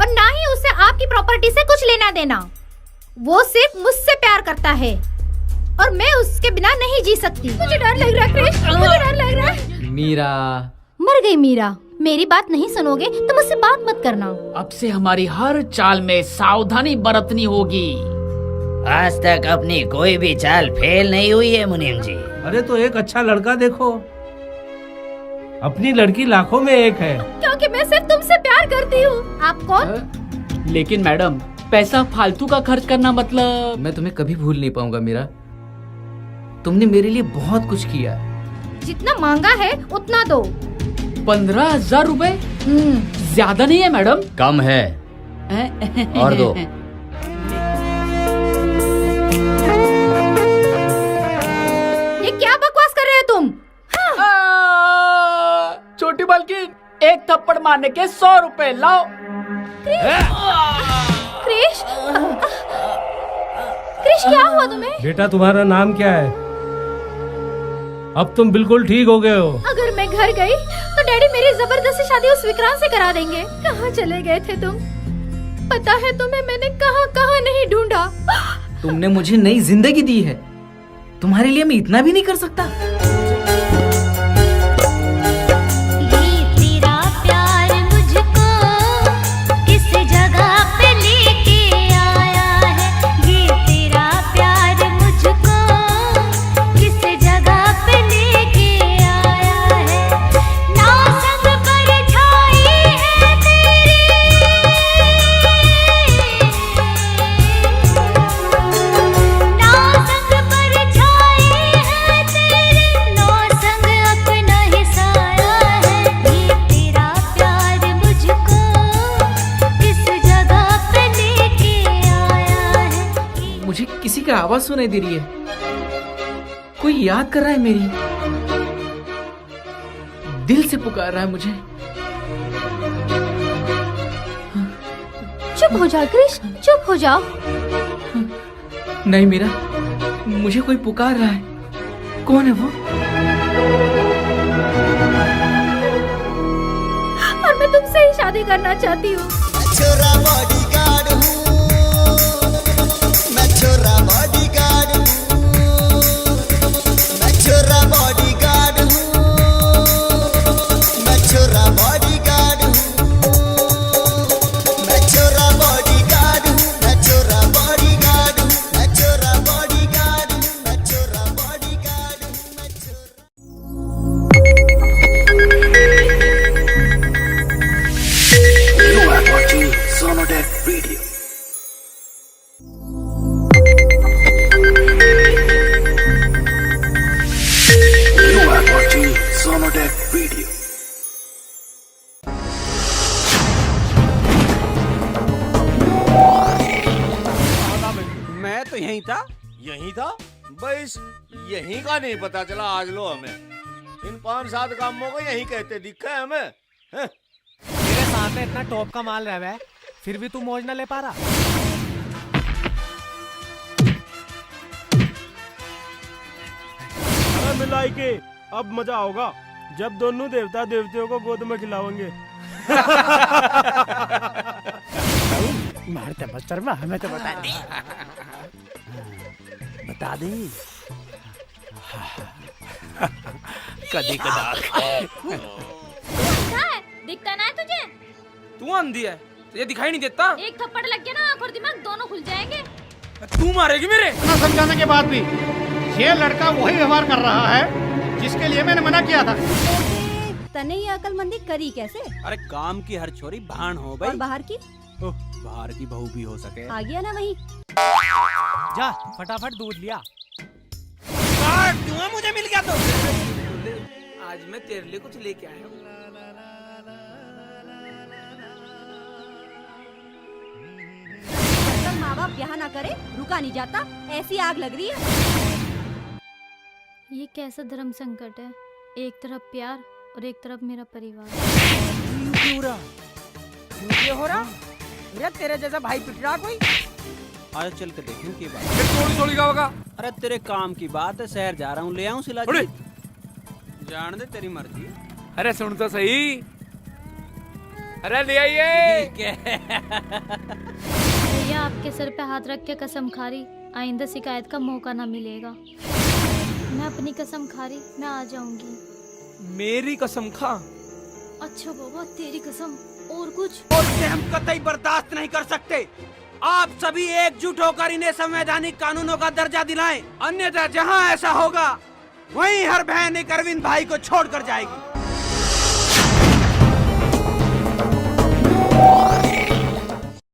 और ना ही उसे आपकी प्रॉपर्टी से कुछ लेना देना। वो सिर्फ मुझसे प्यार करता है और मैं उसके बिना नहीं जी सकती। मुझे डर लग रहा है क्रिश, मुझे डर लग रहा है। मीरा मर गई मीरा। मेरी बात नहीं सुनोगे तो मुझसे बात मत करना। अब से हमारी हर चाल में सावधानी बरतनी होगी। आज तक अपनी कोई भी चाल फेल नहीं हुई है मुनीम जी। अरे तो एक अच्छा लड़का देखो, अपनी लड़की लाखों में एक है। क्योंकि मैं सिर्फ तुमसे प्यार करती हूँ। आप कौन? लेकिन मैडम, पैसा फालतू का खर्च करना मतलब। मैं तुम्हें कभी भूल नहीं पाऊंगा मीरा। तुमने मेरे लिए बहुत कुछ किया। जितना मांगा है उतना दो। 15,000 रुपए ज्यादा नहीं है मैडम? कम है, और दो। ये क्या बकवास कर रहे हो तुम? छोटी मालकिन, एक थप्पड़ मारने के 100 रुपए लाओ। क्रिश, क्रिश क्या हुआ तुम्हें? बेटा तुम्हारा नाम क्या है? अब तुम बिल्कुल ठीक हो गए हो। अगर मैं घर गई तो डैडी मेरी जबरदस्ती शादी उस विक्रांत से करा देंगे। कहाँ चले गए थे तुम? पता है तुम्हें मैंने कहाँ कहाँ नहीं ढूंढा। तुमने मुझे नई जिंदगी दी है, तुम्हारे लिए मैं इतना भी नहीं कर सकता। आवाज सुनाई दे रही है। कोई याद कर रहा है मेरी, दिल से पुकार रहा है मुझे। चुप हो जाओ क्रिश, चुप हो जाओ। नहीं मीरा, मुझे कोई पुकार रहा है। कौन है वो? और मैं तुमसे ही शादी करना चाहती हूँ। छोरा बॉडीगार्ड हूँ, मैं छोरा बॉडीगार्ड हूँ, मैं छोरा बॉडीगार्ड हूँ, मैं छोरा बॉडीगार्ड हूँ, मैं छोरा बॉडीगार्ड हूँ, मैं छोरा बॉडीगार्ड हूँ, मैं छोरा बॉडीगार्ड हूँ, मैं छोरा बॉडीगार्ड हूँ, मैं छोरा। You are watching Sonotech Video. You are watching Sonotech Video. मैं तो यहीं था। यहीं था? बस यहीं का नहीं पता चला आज लो हमें। इन 5-7 कामों को यहीं कहते दिखा है हमें। मेरे सामने इतना टॉप का माल रहा है, फिर भी तू मौज ना ले पा रहा। अरे मिलाई के अब मजा होगा जब दोनों देवता देवतियों को गोद में खिलाओगे। मारते मत शर्मा, हमें तो बता दे। बता दे। कदी कदार। दिखता ना है तुझे? तू अंधी है, तुझे दिखाई नहीं देता? एक थप्पड़ लग गया ना, आँख और दिमाग दोनों खुल जाएंगे। तू मारेगी मेरे? इतना समझाने के बाद भी ये लड़का वही व्यवहार कर रहा है जिसके लिए मैंने मना किया था। तने ये अकलमंदी करी कैसे? अरे काम की हर छोरी भान हो भाई। और बाहर की? बाहर की बहू भी हो सके। आ गया ना वही। जा फटाफट दूध लिया। धुआं मुझे मिल गया तो। आज मैं तेरे लिए कुछ लेके आया हूँ। माँ बाप ब्याह ना करे रुका नहीं जाता, ऐसी आग लग रही है। ये कैसा धर्म संकट है? एक तरफ प्यार और एक तरफ मेरा परिवार। क्यों हो रहा? मेरा तेरे जैसा भाई पिट रहा कोई? आज चल के देखें की बात। थोड़ी का होगा। अरे तेरे काम की बात है, शहर जा रहा हूँ, ले आऊँ सिला। जान दे तेरी मर्जी। अरे सुन तो सही। अरे ले आइए। भैया आपके सर पे हाथ रख के कसम खा रही, आइंदा शिकायत का मौका ना मिलेगा। मैं अपनी कसम खा रही, मैं आ जाऊंगी। मेरी कसम खा। अच्छा बाबा तेरी कसम। और कुछ? और इसे हम कतई बर्दाश्त नहीं कर सकते। आप सभी एकजुट होकर इन्हें संवैधानिक कानूनों का दर्जा दिलाएं, अन्यथा जहां ऐसा होगा वहीं हर बहन एक अरविंद भाई को छोड़कर जाएगी।